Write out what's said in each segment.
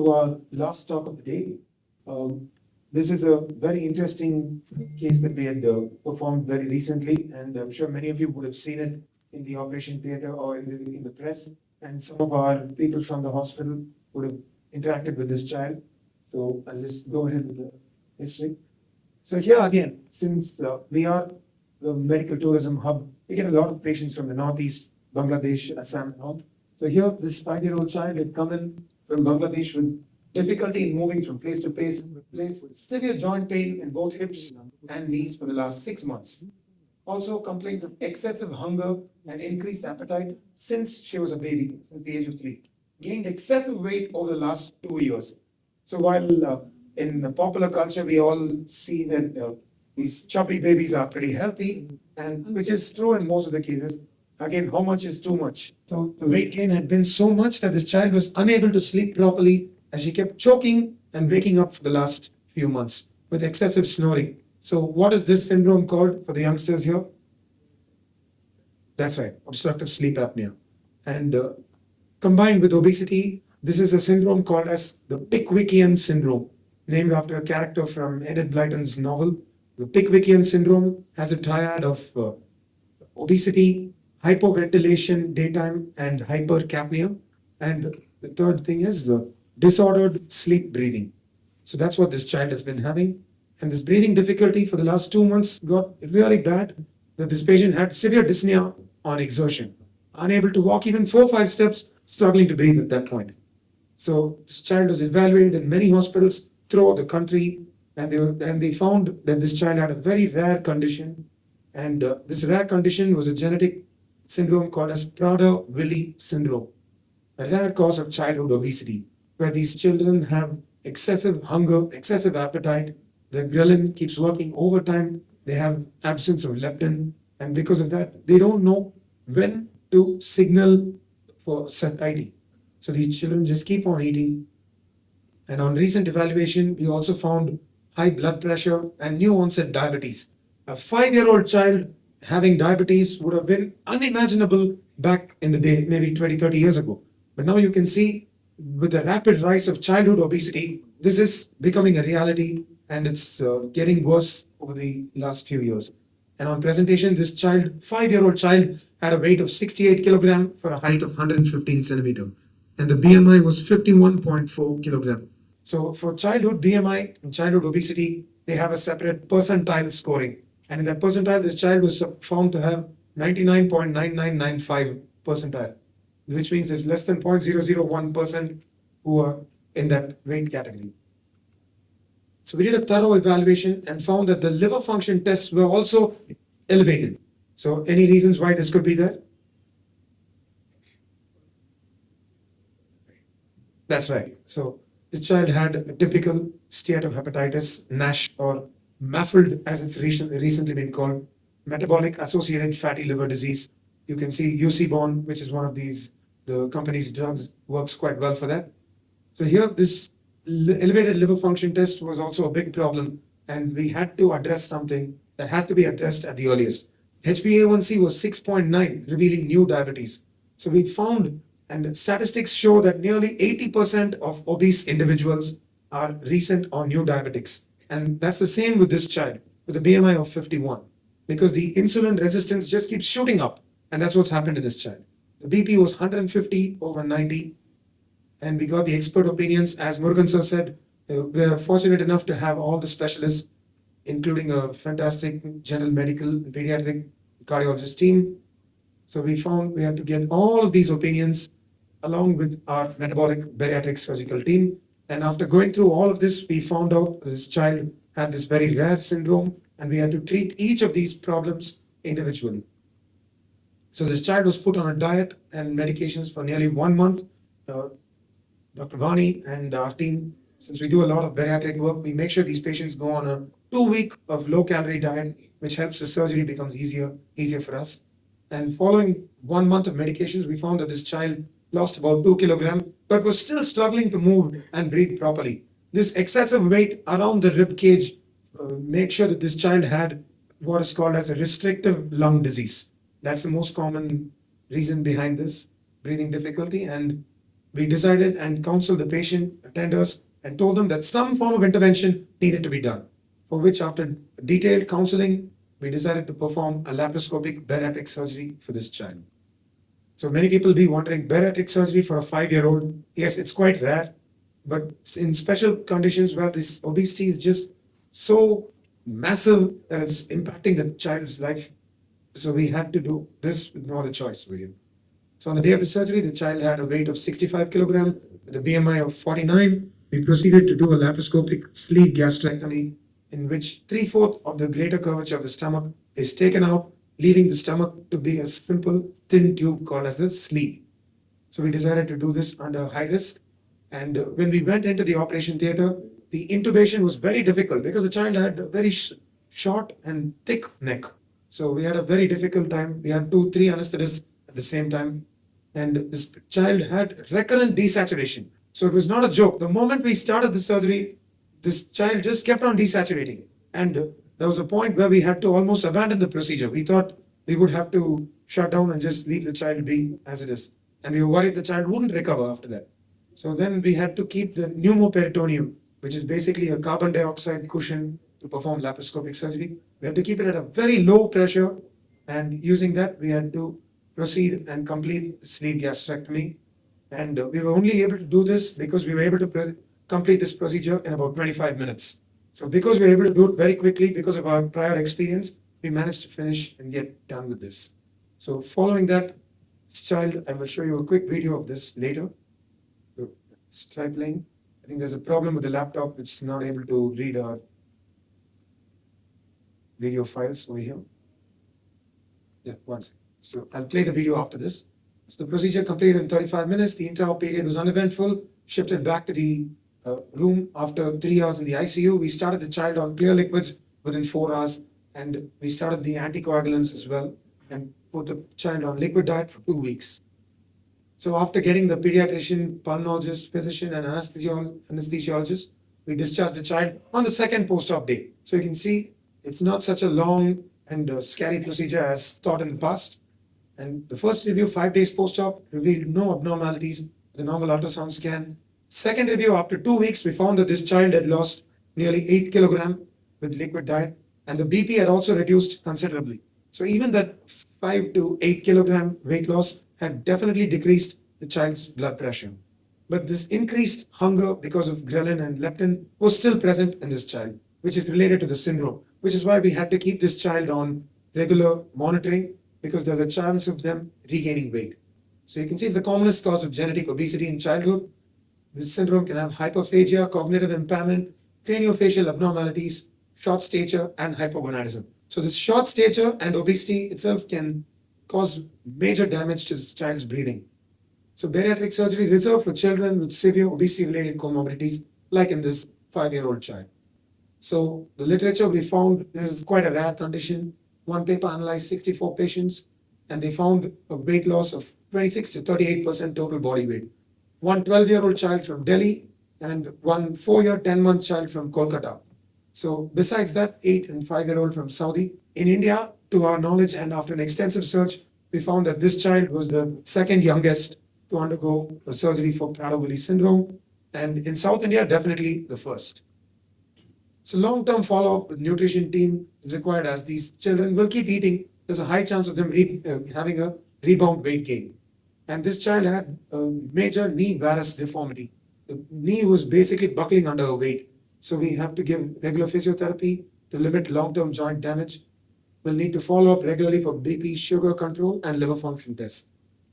to our last talk of the day. This is a very interesting case that we had performed very recently, and I'm sure many of you would have seen it in the operation theater or in the press. And some of our people from the hospital would have interacted with this child. So I'll just go ahead with the history. So here again, since we are the medical tourism hub, we get a lot of patients from the northeast, Bangladesh, Assam, and all. So here, this 5-year-old child had come in from Bangladesh with difficulty in moving from place to place, with severe joint pain in both hips and knees for the last 6 months. Also complaints of excessive hunger and increased appetite since she was a baby, at the age of 3. Gained excessive weight over the last 2 years. So while in the popular culture, we all see that these chubby babies are pretty healthy, and which is true in most of the cases. Again, how much is too much? So the weight gain had been so much that this child was unable to sleep properly as she kept choking and waking up for the last few months with excessive snoring. So what is this syndrome called for the youngsters here? That's right, obstructive sleep apnea. And combined with obesity, this is a syndrome called as the Pickwickian syndrome, named after a character from Enid Blyton's novel. The Pickwickian syndrome has a triad of obesity, hypoventilation daytime, and hypercapnia. And the third thing is disordered sleep breathing. So that's what this child has been having. And this breathing difficulty for the last 2 months got really bad that this patient had severe dyspnea on exertion, unable to walk even 4 or 5 steps, struggling to breathe at that point. So this child was evaluated in many hospitals throughout the country, and they found that this child had a very rare condition. And this rare condition was a genetic syndrome called as Prader-Willi syndrome, a rare cause of childhood obesity, where these children have excessive hunger, excessive appetite, the ghrelin keeps working overtime, they have absence of leptin, and because of that, they don't know when to signal for satiety. So these children just keep on eating. And on recent evaluation, we also found high blood pressure and new onset diabetes. A 5-year-old child having diabetes would have been unimaginable back in the day, maybe 20, 30 years ago. But now you can see with the rapid rise of childhood obesity, this is becoming a reality, and it's getting worse over the last few years. And on presentation, this child, 5-year-old child, had a weight of 68 kilogram for a height of 115 centimeter. And the BMI was 51.4 kilogram. So for childhood BMI and childhood obesity, they have a separate percentile scoring. And in that percentile, this child was found to have 99.9995 percentile, which means there's less than 0.001% who are in that weight category. So we did a thorough evaluation and found that the liver function tests were also elevated. So any reasons why this could be there? That's right. So this child had a typical steatohepatitis, NASH, or MAFLD, as it's recently been called, metabolic associated fatty liver disease. You can see UC-Born, which is one of these, the company's drugs, works quite well for that. So here, this elevated liver function test was also a big problem, and we had to address something that had to be addressed at the earliest. HbA1c was 6.9, revealing new diabetes. So we found, and statistics show that nearly 80% of obese individuals are recent or new diabetics. And that's the same with this child, with a BMI of 51, because the insulin resistance just keeps shooting up. And that's what's happened to this child. The BP was 150 over 90. And we got the expert opinions. As Murugan sir said, we are fortunate enough to have all the specialists, including a fantastic general medical and pediatric cardiologist team. So we found we had to get all of these opinions along with our metabolic bariatric surgical team. And after going through all of this, we found out this child had this very rare syndrome, and we had to treat each of these problems individually. So this child was put on a diet and medications for nearly 1 month. Dr. Vani and our team, since we do a lot of bariatric work, we make sure these patients go on a 2-week of low-calorie diet, which helps the surgery becomes easier for us. And following 1 month of medications, we found that this child lost about 2 kilograms, but was still struggling to move and breathe properly. This excessive weight around the rib cage made sure that this child had what is called as a restrictive lung disease. That's the most common reason behind this breathing difficulty. And we decided and counseled the patient attenders and told them that some form of intervention needed to be done, for which after detailed counseling, we decided to perform a laparoscopic bariatric surgery for this child. So many people be wondering, bariatric surgery for a 5-year-old, yes, it's quite rare, but in special conditions where this obesity is just so massive that it's impacting the child's life, so we had to do this with no other choice for you. So on the day of the surgery, the child had a weight of 65 kilograms with a BMI of 49. We proceeded to do a laparoscopic sleeve gastrectomy in which 3/4 of the greater curvature of the stomach is taken out, leaving the stomach to be a simple thin tube called as the sleeve. So we decided to do this under high risk. And when we went into the operation theater, the intubation was very difficult because the child had a very short and thick neck. So we had a very difficult time. We had 2-3 anesthetists at the same time. And this child had recurrent desaturation. So it was not a joke. The moment we started the surgery, this child just kept on desaturating. And there was a point where we had to almost abandon the procedure. We thought we would have to shut down and just leave the child be as it is. And we were worried the child wouldn't recover after that. So then we had to keep the pneumoperitoneum, which is basically a carbon dioxide cushion to perform laparoscopic surgery. We had to keep it at a very low pressure, and using that, we had to proceed and complete sleeve gastrectomy. And we were only able to do this because we were able to complete this procedure in about 25 minutes. So because we were able to do it very quickly, because of our prior experience, we managed to finish and get done with this. So following that, this child, I will show you a quick video of this later. So let's try playing. I think there's a problem with the laptop, which is not able to read our video files over here. Yeah, one second. So I'll play the video after this. So the procedure completed in 35 minutes. The entire period was uneventful. Shifted back to the room after 3 hours in the ICU. We started the child on clear liquids within 4 hours, and we started the anticoagulants as well, and put the child on liquid diet for 2 weeks. So after getting the pediatrician, pulmonologist, physician, and anesthesiologist, we discharged the child on the second post-op day. So you can see it's not such a long and scary procedure as thought in the past. And the first review, 5 days post-op, revealed no abnormalities with the normal ultrasound scan. Second review, after 2 weeks, we found that this child had lost nearly 8 kilograms with liquid diet, and the BP had also reduced considerably. So even that 5 to 8 kilogram weight loss had definitely decreased the child's blood pressure. But this increased hunger because of ghrelin and leptin was still present in this child, which is related to the syndrome, which is why we had to keep this child on regular monitoring, because there's a chance of them regaining weight. So you can see it's the commonest cause of genetic obesity in childhood. This syndrome can have hyperphagia, cognitive impairment, craniofacial abnormalities, short stature, and hypogonadism. So this short stature and obesity itself can cause major damage to this child's breathing. So bariatric surgery reserved for children with severe obesity-related comorbidities, like in this 5-year-old child. So the literature we found, this is quite a rare condition. One paper analyzed 64 patients, and they found a weight loss of 26 to 38% total body weight. One 12-year-old child from Delhi and one 4-year, 10-month child from Kolkata. So besides that, 8 and 5-year-old from Saudi. In India, to our knowledge and after an extensive search, we found that this child was the second youngest to undergo a surgery for Prader-Willi syndrome. And in South India, definitely the first. So long-term follow-up with nutrition team is required, as these children will keep eating. There's a high chance of them having a rebound weight gain. And this child had a major knee varus deformity. The knee was basically buckling under her weight. So we have to give regular physiotherapy to limit long-term joint damage. We'll need to follow up regularly for BP, sugar control, and liver function tests.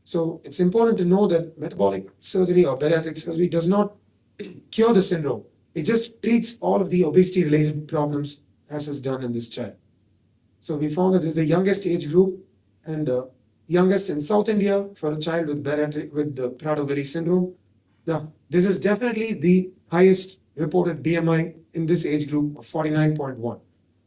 So it's important to know that metabolic surgery or bariatric surgery does not cure the syndrome. It just treats all of the obesity-related problems as is done in this child. So we found that it's the youngest age group and youngest in South India for a child with Prader-Willi syndrome. Now, this is definitely the highest reported BMI in this age group of 49.1.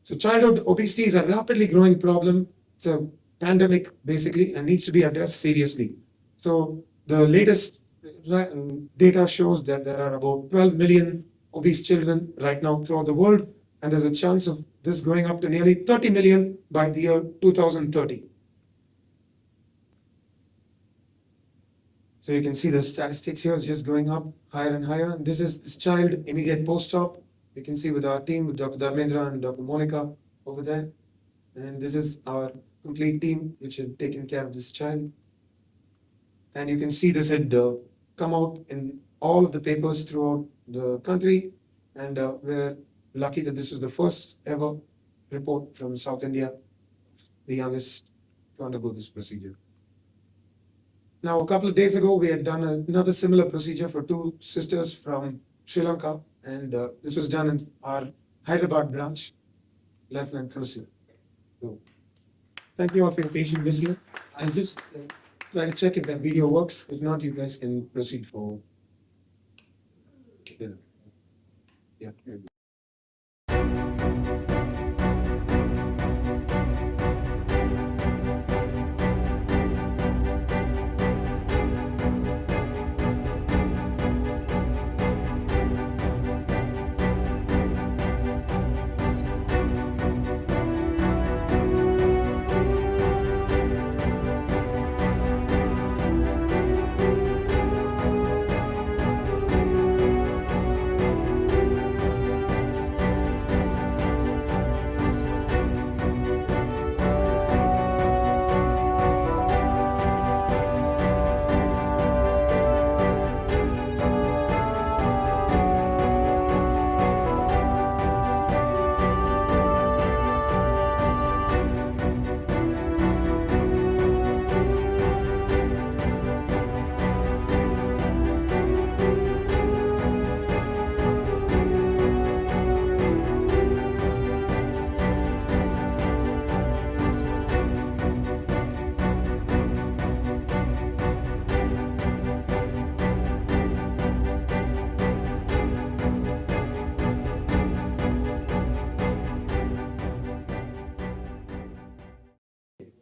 So childhood obesity is a rapidly growing problem. It's a pandemic, basically, and needs to be addressed seriously. So the latest data shows that there are about 12 million obese children right now throughout the world, and there's a chance of this going up to nearly 30 million by the year 2030. So you can see the statistics here is just going up higher and higher. And this is this child immediate post-op. You can see with our team, with Dr. Dharmendra and Dr. Monica over there. And this is our complete team which had taken care of this child. And you can see this had come out in all of the papers throughout the country. And we're lucky that this was the first ever report from South India, the youngest to undergo this procedure. Now, a couple of days ago, we had done another similar procedure for two sisters from Sri Lanka, and this was done in our Hyderabad branch, Lifeline Crucial. So, thank you all for your patient listening. I'll just try to check if that video works. If not, you guys can proceed for dinner. Yeah.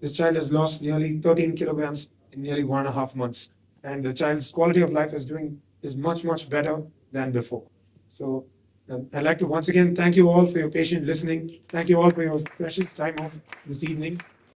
This child has lost nearly 13 kilograms in nearly 1.5 months. And the child's quality of life is much, much better than before. So I'd like to once again thank you all for your patient listening. Thank you all for your precious time off this evening.